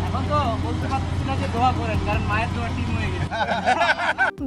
এখন তো বলতে পারছি না যে দোয়া করেন, কারণ মায়ের দোয়া টিম হয়ে গেছে।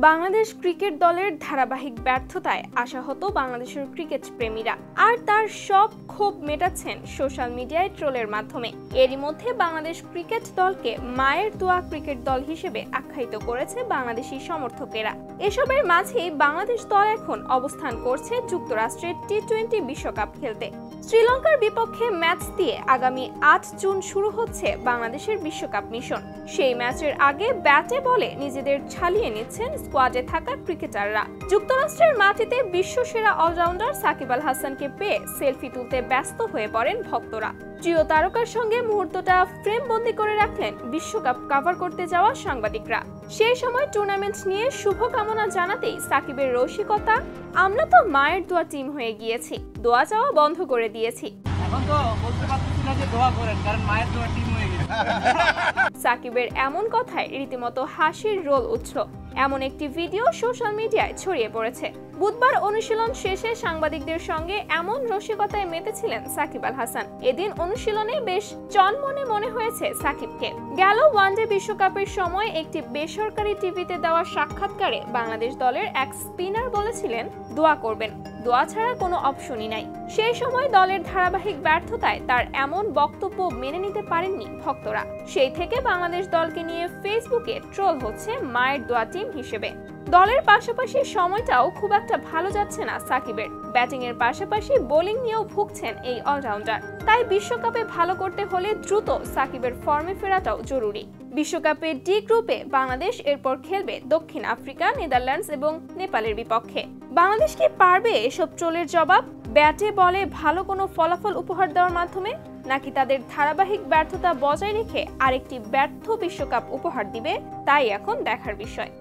বাংলাদেশ ক্রিকেট দলের ধারাবাহিক ব্যর্থতায় আশাহত বাংলাদেশের ক্রিকেট প্রেমীরা, আর তার সব ক্ষোভ মেটাচ্ছেন সোশ্যাল মিডিয়ায় ট্রোলের মাধ্যমে। এরই মধ্যে বাংলাদেশ ক্রিকেট দলকে মায়ের দোয়া ক্রিকেট দল হিসেবে আখ্যায়িত করেছে বাংলাদেশি সমর্থকেরা। এসবের মাঝেই বাংলাদেশ দল এখন অবস্থান করছে যুক্তরাষ্ট্রের টি-20 বিশ্বকাপ খেলতে। শ্রীলঙ্কার বিপক্ষে ম্যাচ দিয়ে আগামী ৮ জুন শুরু হচ্ছে বাংলাদেশের বিশ্বকাপ মিশন। সেই ম্যাচের আগে ব্যাটে বলে নিজেদের ছালিয়ে নিচ্ছেন স্কোয়াডে থাকা ক্রিকেটাররা। যুক্তরাষ্ট্রের মাটিতে বিশ্বসেরা অলরাউন্ডার সাকিব আল হাসানকে পেয়ে সেলফি তুলতে ব্যস্ত হয়ে পড়েন ভক্তরা। প্রিয় তারকার সঙ্গে মুহূর্তটা ফ্রেমবন্দি করে রাখলেন বিশ্বকাপ কভার করতে যাওয়া সাংবাদিকরা। সেই সময় টুর্নামেন্ট নিয়ে শুভকামনা জানাতেই সাকিবের রসিকতা, আমরা তো মায়ের দোয়া টিম হয়ে গিয়েছি, দোয়া চাওয়া বন্ধ করে দিয়েছি। এখন তো বলতে পারছি না যে দোয়া করেন, কারণ মায়ের দোয়া টিম হয়ে গেছে। সাকিবের এমন কথায় রীতিমতো হাসির রোল উঠল। এমন একটি ভিডিও সোশ্যাল মিডিয়ায় ছড়িয়ে পড়েছে। বুধবার অনুশীলন শেষে সাংবাদিকদের সঙ্গে এমন রসিকতায় মেতেছিলেন সাকিব আল হাসান। এদিন অনুশীলনে বেশ চনমনে মনে হয়েছে সাকিবকে। গেল ওয়ানডে বিশ্বকাপের সময় একটি বেসরকারি টিভিতে দেওয়া সাক্ষাৎকারে বাংলাদেশ দলের এক স্পিনার বলেছিলেন দোয়া করবেন, দোয়া ছাড়া কোনো অপশনই নাই। সেই সময় দলের ধারাবাহিক ব্যর্থতায় তার এমন বক্তব্য মেনে নিতে পারেননি ভক্তরা। সেই থেকে বাংলাদেশ দলকে নিয়ে ফেসবুকে ট্রোল হচ্ছে মায়ের দোয়া টিম হিসেবে। দলের পাশাপাশি সময়টাও খুব একটা ভালো যাচ্ছে না সাকিবের। ব্যাটিং এর পাশাপাশি বোলিং নিয়েও ভুগছেন এই অলরাউন্ডার। তাই বিশ্বকাপে ভালো করতে হলে দ্রুত সাকিবের ফর্মে ফেরাটাও জরুরি। বিশ্বকাপের ডি গ্রুপে বাংলাদেশ এরপর খেলবে দক্ষিণ আফ্রিকা, নেদারল্যান্ডস এবং নেপালের বিপক্ষে। বাংলাদেশ কি পারবে এসব ট্রোলের জবাব? ব্যাটে বলে ভালো কোনো ফলাফল উপহার দেওয়ার মাধ্যমে, নাকি তাদের ধারাবাহিক ব্যর্থতা বজায় রেখে আরেকটি ব্যর্থ বিশ্বকাপ উপহার দিবে? তাই এখন দেখার বিষয়।